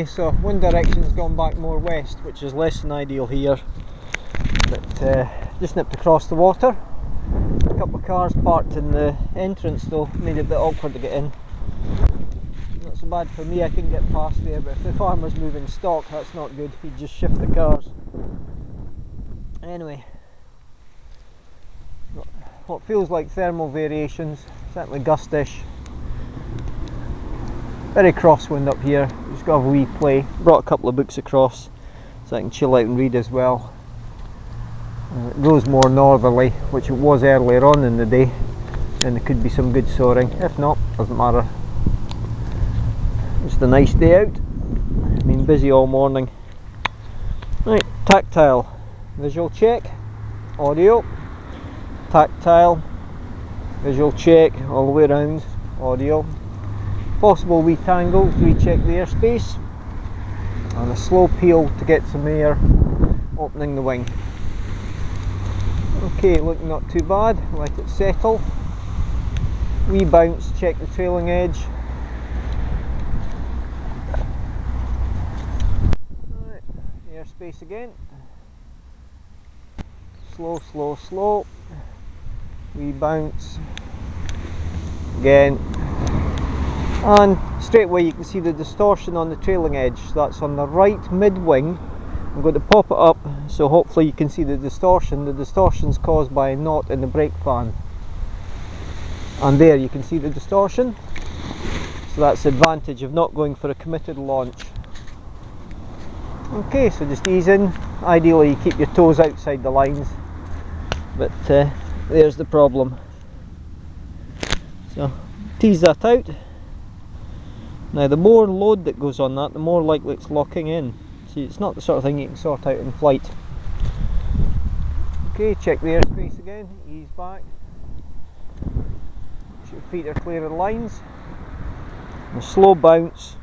Okay, so wind direction's gone back more west, which is less than ideal here, but just nipped across the water. A couple of cars parked in the entrance though, made it a bit awkward to get in. Not so bad for me, I can get past there, but if the farmer's moving stock, that's not good. He'd just shift the cars. Anyway, what feels like thermal variations, certainly gustish. Very crosswind up here, just got a wee play. Brought a couple of books across so I can chill out and read as well. It goes more northerly, which it was earlier on in the day, and there could be some good soaring. If not, doesn't matter. Just a nice day out. I've been busy all morning. Right, tactile. Visual check. Audio. Tactile. Visual check all the way around. Audio. Possible wee tangles, recheck the airspace. And a slow peel to get some air opening the wing. Okay, looking not too bad, let it settle. Wee bounce, check the trailing edge. Right, airspace again. Slow, slow, slow. Wee bounce. Again. And straight away you can see the distortion on the trailing edge. That's on the right mid-wing. I'm going to pop it up so hopefully you can see the distortion. The distortion is caused by a knot in the brake fan. And there you can see the distortion. So that's the advantage of not going for a committed launch. Okay, so just ease in. Ideally you keep your toes outside the lines. But there's the problem. So tease that out. Now the more load that goes on that, the more likely it's locking in. See, it's not the sort of thing you can sort out in flight. Okay, check the airspace again, ease back. Make sure your feet are clear of the lines. And slow bounce,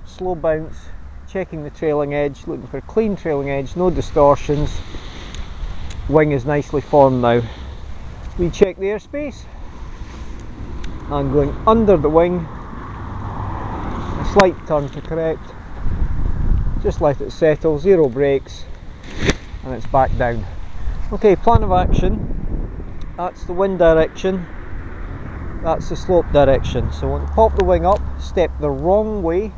checking the trailing edge, looking for a clean trailing edge, no distortions. Wing is nicely formed now. We check the airspace. And going under the wing. A slight turn to correct. Just let it settle, zero brakes, and it's back down. Okay, plan of action. That's the wind direction. That's the slope direction. So when you pop the wing up, step the wrong way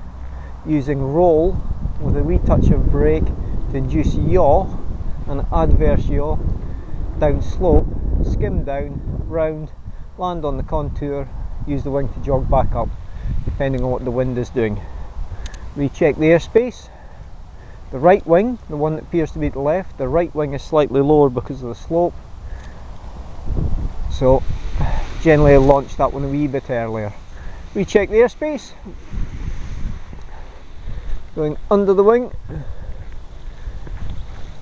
using roll with a wee touch of brake to induce yaw, an adverse yaw, down slope, skim down, round, land on the contour, use the wing to jog back up, depending on what the wind is doing. Recheck the airspace. The right wing, the one that appears to be to the left, the right wing is slightly lower because of the slope. So generally I'll launch that one a wee bit earlier. Recheck the airspace. Going under the wing.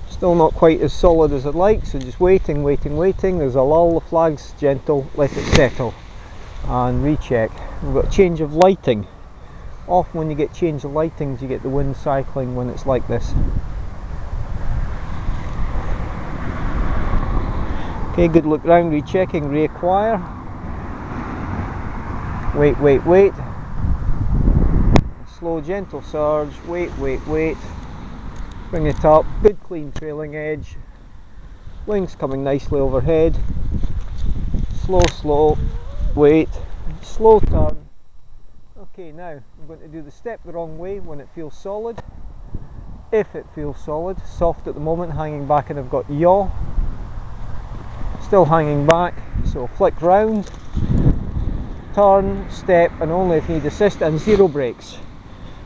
Still not quite as solid as I'd like, so just waiting. There's a lull, the flag's gentle, let it settle. And recheck. We've got change of lighting. Often when you get change of lightings you get the wind cycling when it's like this. Okay, good look round, rechecking, reacquire. Wait. Slow, gentle surge, wait. Bring it up, good clean trailing edge. Wings coming nicely overhead. Slow, wait, slow turn. Okay, now I'm going to do the step the wrong way when it feels solid. If it feels solid, soft at the moment, hanging back, and I've got yaw. Still hanging back, so flick round, turn, step, and only if you need assist, and zero brakes.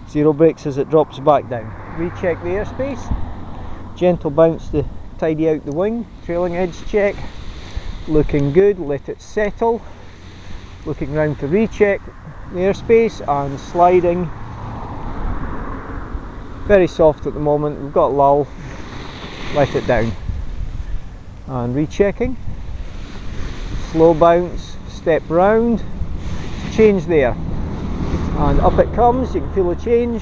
Zero brakes as it drops back down. Recheck the airspace. Gentle bounce to tidy out the wing. Trailing edge check. Looking good, let it settle. Looking round to recheck the airspace and sliding. Very soft at the moment, we've got lull, let it down. And rechecking. Slow bounce, step round, change there. And up it comes, you can feel the change.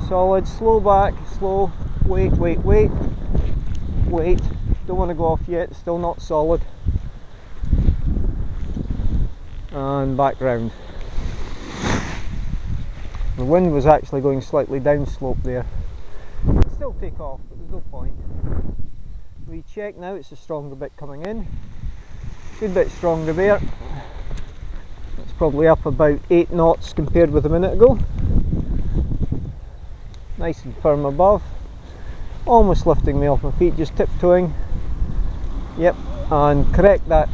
Solid, slow back, slow, wait. Don't want to go off yet, still not solid. And back round. The wind was actually going slightly downslope there. It'll still take off, but there's no point. Recheck now, it's a stronger bit coming in. Good bit stronger there. It's probably up about 8 knots compared with a minute ago. Nice and firm above. Almost lifting me off my feet, just tiptoeing. Yep, and correct that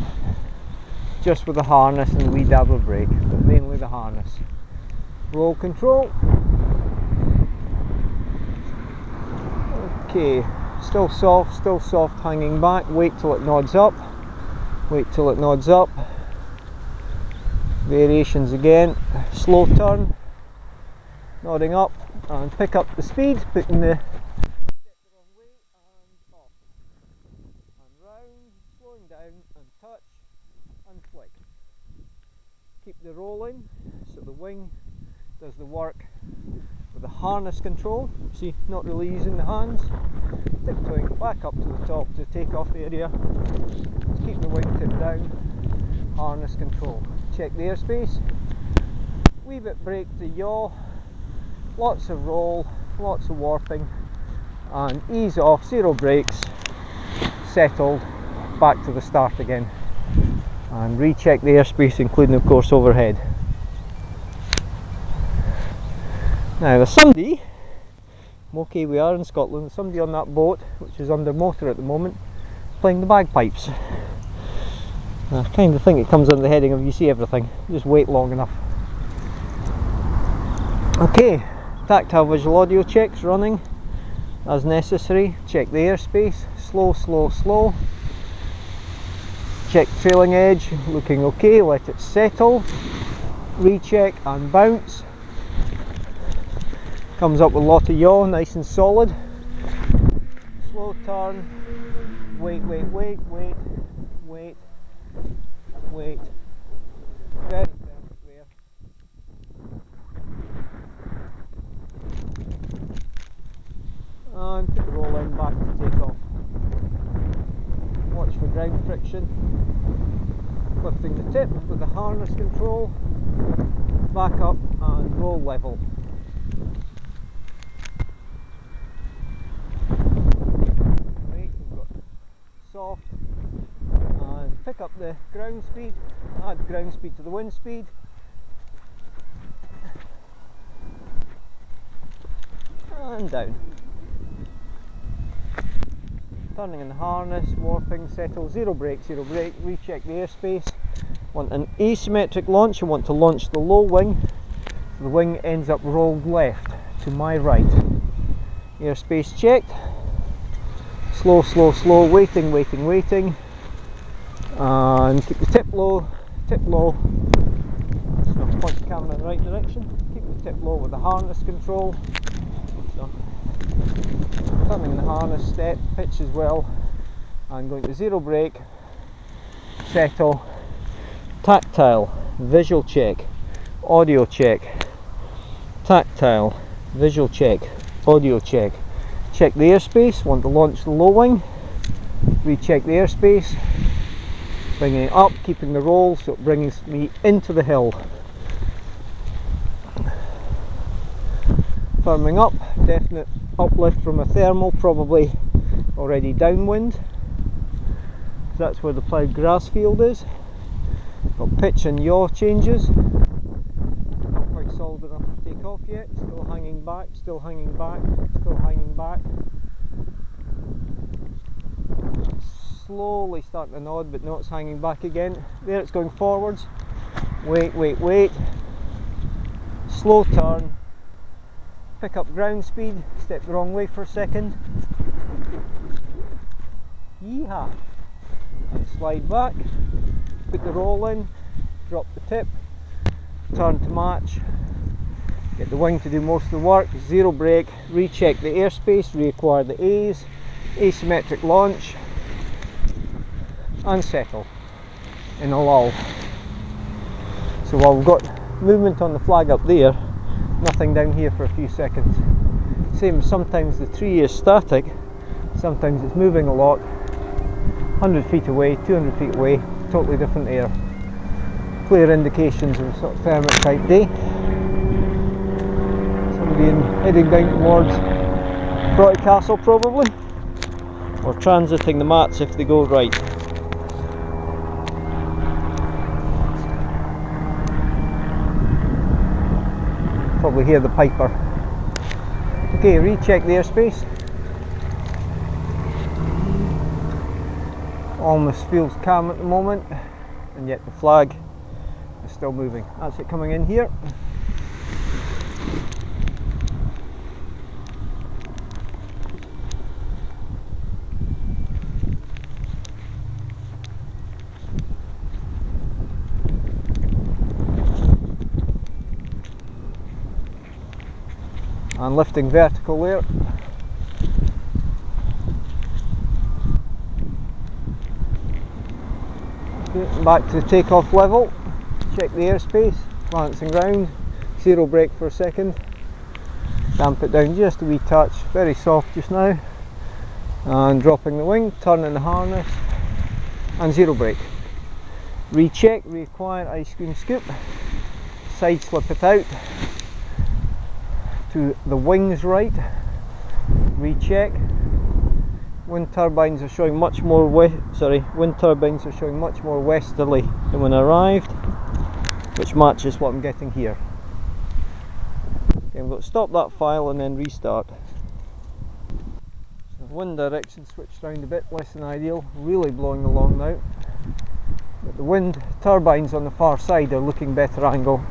just with the harness and the wee dab of brake, but mainly the harness. Roll control. Okay, still soft, hanging back. Wait till it nods up. Wait till it nods up. Variations again. Slow turn. Nodding up and pick up the speed, putting the step the wrong way and off. And round, slowing down and touch and flick. Keep the rolling so the wing does the work with the harness control. See, not really using the hands. Tiptoeing back up to the top to the takeoff area. To keep the wing tip down. Harness control. Check the airspace. Wee bit brake to yaw. Lots of roll, lots of warping, and ease off, 0 brakes, settled, back to the start again. And recheck the airspace, including of course overhead. Now there's somebody, okay, we are in Scotland, there's somebody on that boat, which is under motor at the moment, playing the bagpipes. I kind of think it comes under the heading of you see everything, just wait long enough. Okay, tactile visual audio checks running as necessary. Check the airspace, slow. Check trailing edge, looking okay, let it settle. Recheck and bounce. Comes up with a lot of yaw, nice and solid. Slow turn, wait. Very perfect there. And put the roll in back to take off. Watch for ground friction. Lifting the tip with the harness control. Back up and roll level. Right, we've got soft. And pick up the ground speed. Add ground speed to the wind speed. And down. Turning in the harness, warping, settle, 0 brake, recheck the airspace. Want an asymmetric launch, you want to launch the low wing, so the wing ends up rolled left to my right. Airspace checked, slow, waiting, and keep the tip low, so point the camera in the right direction, keep the tip low with the harness control. So, turning in the harness, step, pitch as well, and going to 0 brake, settle, tactile, visual check, audio check, tactile, visual check, audio check. Check the airspace, want to launch the low wing, recheck the airspace, bringing it up, keeping the roll so it brings me into the hill. Firming up, definite uplift from a thermal, probably already downwind. So that's where the ploughed grass field is. Got pitch and yaw changes. Not quite solid enough to take off yet. Still hanging back. Slowly starting to nod, but no, it's hanging back again. There it's going forwards. Wait. Slow turn. Pick up ground speed, step the wrong way for a second. Yeehaw! And slide back, put the roll in, drop the tip, turn to match, get the wing to do most of the work, 0 brake, recheck the airspace, reacquire the A's, asymmetric launch, and settle in a lull. So while we've got movement on the flag up there, nothing down here for a few seconds. Same, sometimes the tree is static, sometimes it's moving a lot. 100 feet away, 200 feet away, totally different air. Clear indications of a sort of thermic type day. being heading down towards Broughty Castle probably, or transiting the mats if they go right. Probably hear the piper. Okay, recheck the airspace. Almost feels calm at the moment, and yet the flag is still moving. That's it coming in here. And lifting vertical there. Okay, back to the takeoff level. Check the airspace, glancing round, zero brake for a second. Damp it down just a wee touch, very soft just now. And dropping the wing, turning the harness, and zero brake. Recheck, reacquire ice cream scoop, side slip it out to the wings right, recheck. Wind turbines are showing much more westerly than when I arrived, which matches what I'm getting here. Okay, I'm going to stop that file and then restart. So wind direction switched around a bit, less than ideal, really blowing along now. But the wind turbines on the far side are looking better angle.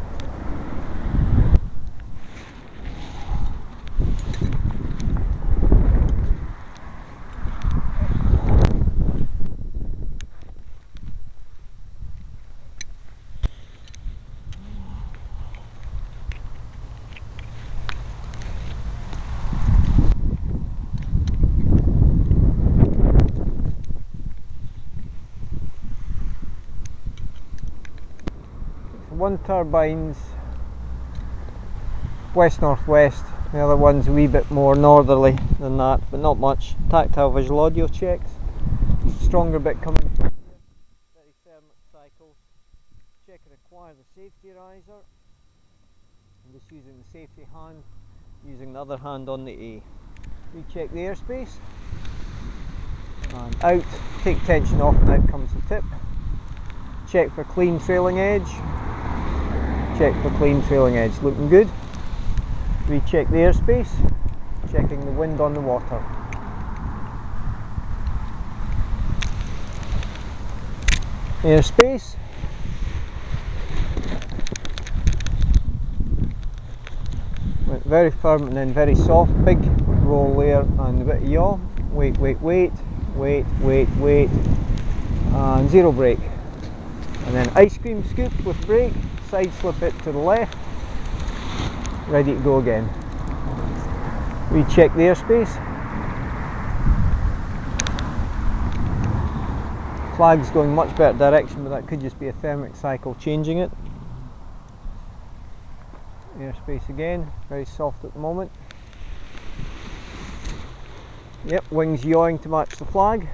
One turbine's west-northwest, the other one's a wee bit more northerly than that, but not much. Tactile visual audio checks, stronger bit coming from here, very firm cycles. Check and acquire the safety riser. I'm just using the safety hand, using the other hand on the A. Recheck the airspace, and out, take tension off and out comes the tip. Check for clean trailing edge. Check for clean trailing edge, looking good. Recheck the airspace, checking the wind on the water. Airspace. Went very firm and then very soft, big roll there and a bit of yaw. Wait, and zero brake. And then ice cream scoop with brake. Side slip it to the left, ready to go again. Recheck the airspace. Flag's going much better direction, but that could just be a thermic cycle changing it. Airspace again, very soft at the moment. Yep, wings yawing to match the flag.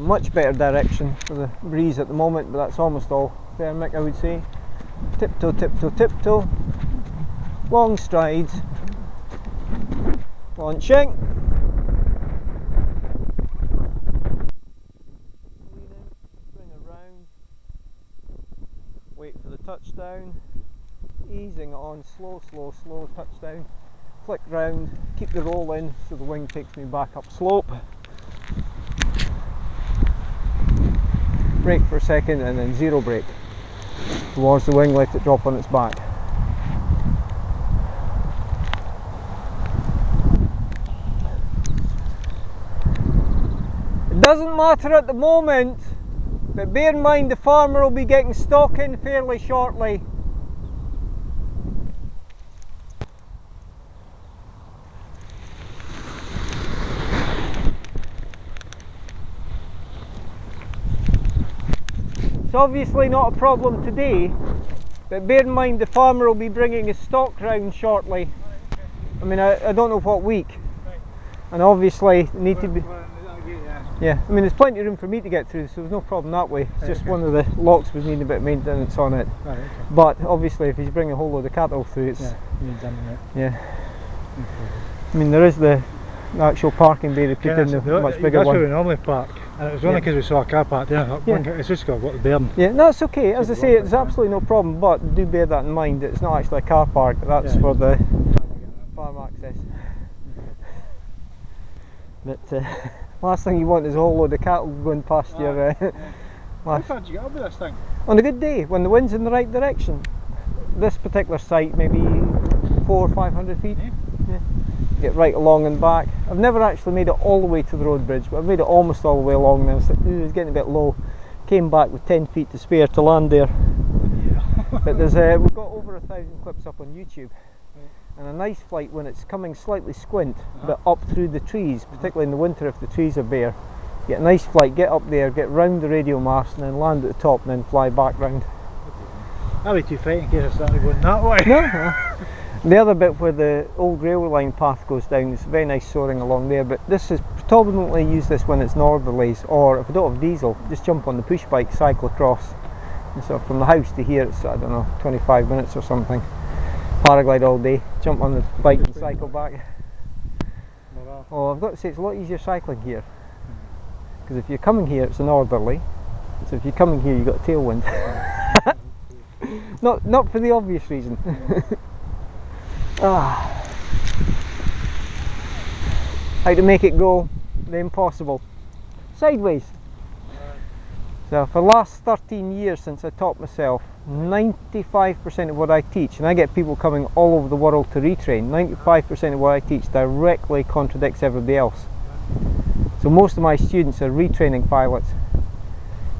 Much better direction for the breeze at the moment, but that's almost all thermic, I would say. Tiptoe, tiptoe, tiptoe. Long strides. Launching. Bring around. Wait for the touchdown. Easing on, slow, slow, slow touchdown. Flick round, keep the roll in so the wing takes me back up slope. Brake for a second and then zero brake towards the wing, let it drop on its back. It doesn't matter at the moment, but bear in mind the farmer will be getting stock in fairly shortly. It's obviously not a problem today, but bear in mind the farmer will be bringing his stock round shortly. I mean, I don't know what week, and obviously need to be. Yeah, I mean there's plenty of room for me to get through, so there's no problem that way. It's just one of the locks was needing a bit of maintenance on it. Right, okay. But obviously if you bring a whole load of cattle through, it's... needs done it. Yeah. I mean there is the actual parking bay they put in, the much bigger that's one. where we normally park, and it was only because we saw a car park there. It's just got the bearing. Yeah, no, it's okay. As I say, it's absolutely no problem, but do bear that in mind. It's not actually a car park, that's for the farm access. But last thing you want is a whole load of cattle going past your... How far did you get up with this thing? On a good day, when the wind's in the right direction. This particular site, maybe 400 or 500 feet. Yeah. Get right along and back. I've never actually made it all the way to the road bridge, but I've made it almost all the way along there. It was getting a bit low. Came back with 10 feet to spare to land there. Yeah. But there's we've got over 1,000 clips up on YouTube. And a nice flight when it's coming slightly squint, but up through the trees, particularly in the winter if the trees are bare. Get a nice flight, get up there, get round the radio mast, and then land at the top, and then fly back round. That'd be too frightened in case I started going that way. No. The other bit where the old railway line path goes down, it's very nice soaring along there, but this is predominantly use this when it's northerlies, or if I don't have diesel, just jump on the push bike, cycle across. And so from the house to here it's, I don't know, 25 minutes or something. Paraglide all day, jump on the bike and cycle back. Oh, I've got to say it's a lot easier cycling here, because if you're coming here it's a northerly, so if you're coming here you've got a tailwind. not for the obvious reason. How to make it go the impossible. Sideways. So for the last 13 years since I taught myself, 95% of what I teach, and I get people coming all over the world to retrain, 95% of what I teach directly contradicts everybody else. So most of my students are retraining pilots.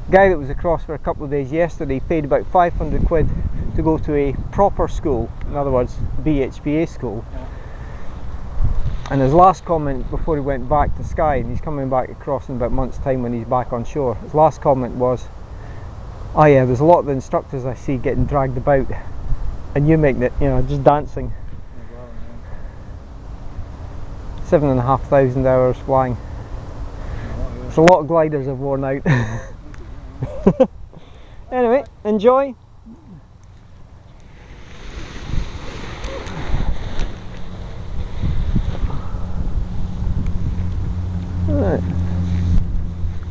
The guy that was across for a couple of days yesterday paid about 500 quid to go to a proper school, in other words BHPA school. And his last comment before he went back to Skye, and he's coming back across in about a month's time when he's back on shore, his last comment was, oh yeah, there's a lot of the instructors I see getting dragged about and you making it, you know, just dancing. 7,500 hours flying. It's a lot of gliders I've worn out. Anyway, enjoy. Right.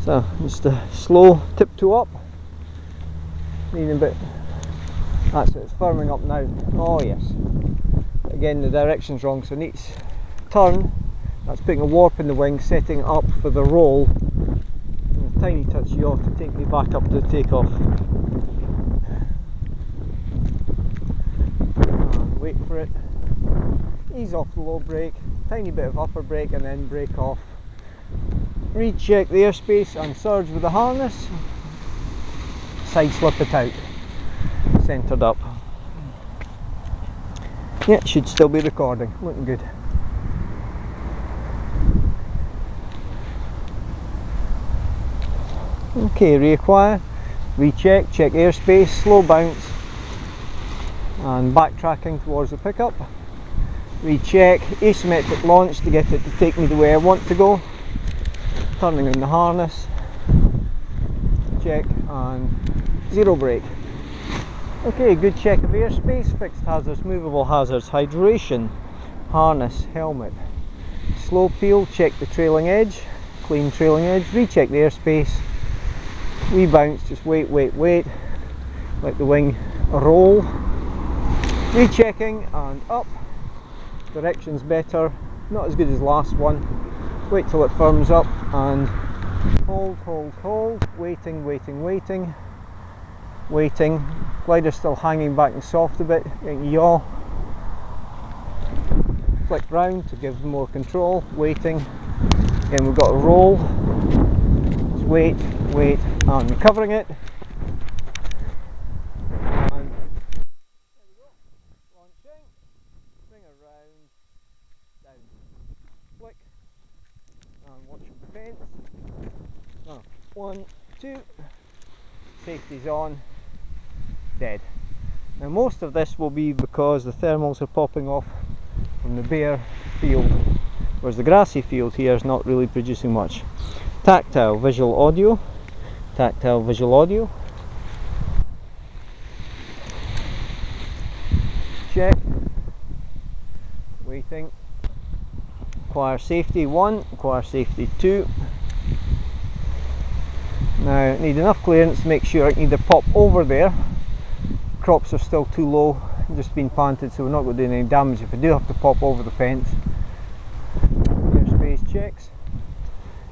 So just a slow tiptoe up. Needing a bit. That's it, it's firming up now. Oh yes. Again the direction's wrong, so it needs turn. That's putting a warp in the wing, setting up for the roll. And a tiny touch yaw to take me back up to the takeoff. And wait for it. Ease off the low brake, tiny bit of upper brake and then brake off. Recheck the airspace and surge with the harness. Side slip it out. Centred up. Yeah, it should still be recording. Looking good. Okay, reacquire, recheck, check airspace, slow bounce and backtracking towards the pickup. Recheck, asymmetric launch to get it to take me the way I want to go. Turning in the harness, check and zero brake. Okay, good check of airspace, fixed hazards, movable hazards, hydration, harness, helmet. Slow peel, check the trailing edge, clean trailing edge, recheck the airspace. Rebounce, just wait, let the wing roll. Rechecking and up. Direction's better, not as good as last one. Wait till it firms up and hold, waiting. Glider's still hanging back and soft a bit, getting yaw. Flick round to give more control, waiting. Again we've got a roll. Just wait, and recovering it. And there we go. Launching. Bring her round. Down. Flick. And watch for the fence. Now, 1, 2. Safety's on. Dead. Now most of this will be because the thermals are popping off from the bare field, whereas the grassy field here is not really producing much. Tactile visual audio. Tactile visual audio. Check. Waiting. Acquire safety 1, acquire safety 2. Now I need enough clearance to make sure I can either pop over there. Crops are still too low, just been planted, so we're not going to do any damage if I do have to pop over the fence. Airspace checks.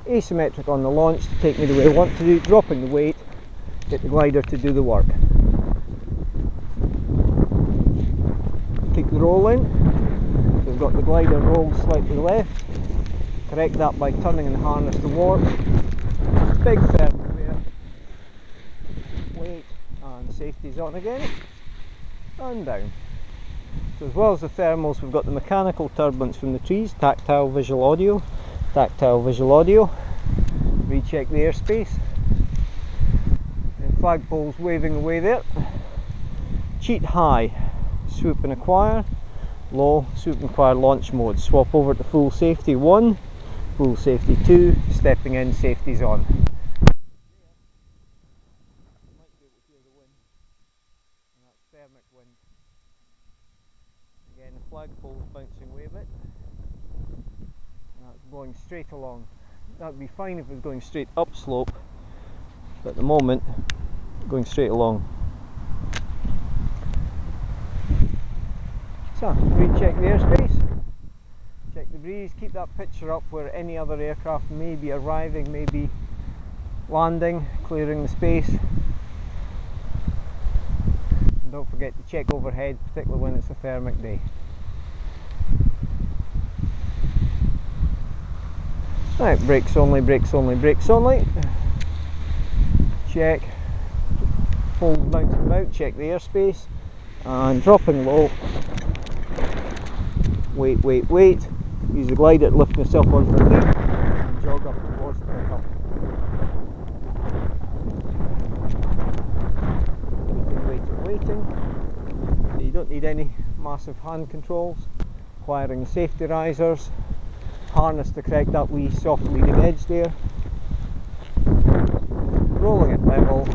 Asymmetric on the launch to take me the way I want to do, dropping the weight, get the glider to do the work. Kick the roll in. So we've got the glider rolled slightly left. Correct that by turning the harness to warp. Big thermal there. Weight and safety's on again. And down. So as well as the thermals, we've got the mechanical turbulence from the trees, tactile visual audio, tactile visual audio. Recheck the airspace. And flagpoles waving away there. Cheat high. Swoop and acquire, low, swoop and acquire launch mode. Swap over to full safety 1, full safety 2, stepping in, safety's on. You might be able to hear the wind, and that's thermic wind. Again, the flagpole's bouncing away a bit. That's blowing straight along. That would be fine if it was going straight upslope, but at the moment, going straight along. So, recheck the airspace, check the breeze, keep that picture up where any other aircraft may be arriving, may be landing, clearing the space. And don't forget to check overhead, particularly when it's a thermic day. Right, brakes only, brakes only, brakes only. Check, poles bouncing about, check the airspace, and dropping low. Wait, wait, wait. Use the glider to lift yourself onto the feet and jog up towards the pickup. Waiting, waiting, waiting. You don't need any massive hand controls. Acquiring the safety risers. Harness to correct that wee soft leading edge there. Rolling it level.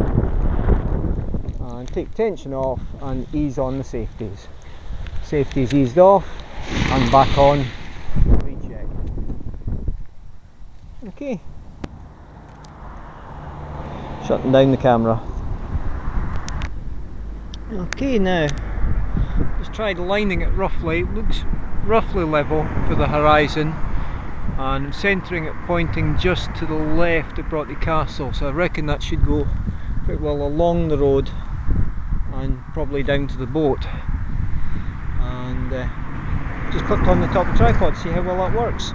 And take tension off and ease on the safeties. Safeties eased off. And back on, recheck. Okay. Shutting down the camera. Okay, now just tried lining it roughly. It looks roughly level for the horizon, and centering it pointing just to the left of Broughty Castle, so I reckon that should go pretty well along the road and probably down to the boat. And just click on the top of the tripod, see how well that works.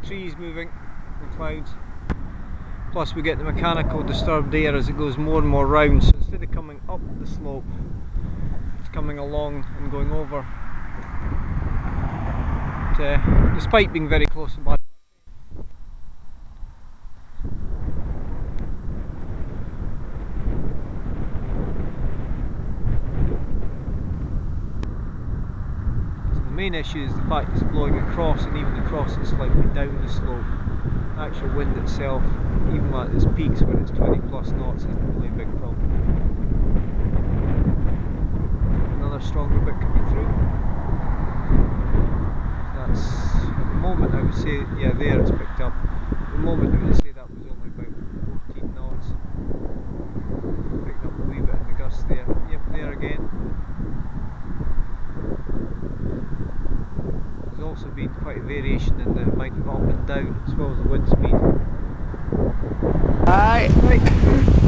trees moving, the clouds. Plus we get the mechanical disturbed air as it goes more and more round, so instead of coming up the slope, it's coming along and going over. Despite being very close to by. The main issue is the fact it's blowing across, and even across it's slightly down the slope. The actual wind itself, even at its peaks where it's 20 plus knots, isn't really a big problem. Another stronger bit coming through. That's, at the moment I would say, yeah, there it's picked up. At the moment I would say that was only about 14 knots. Picked up a wee bit in the gust there. Yep, there again. There's also been quite a variation in the amount of up and down as well as the wind speed. Right.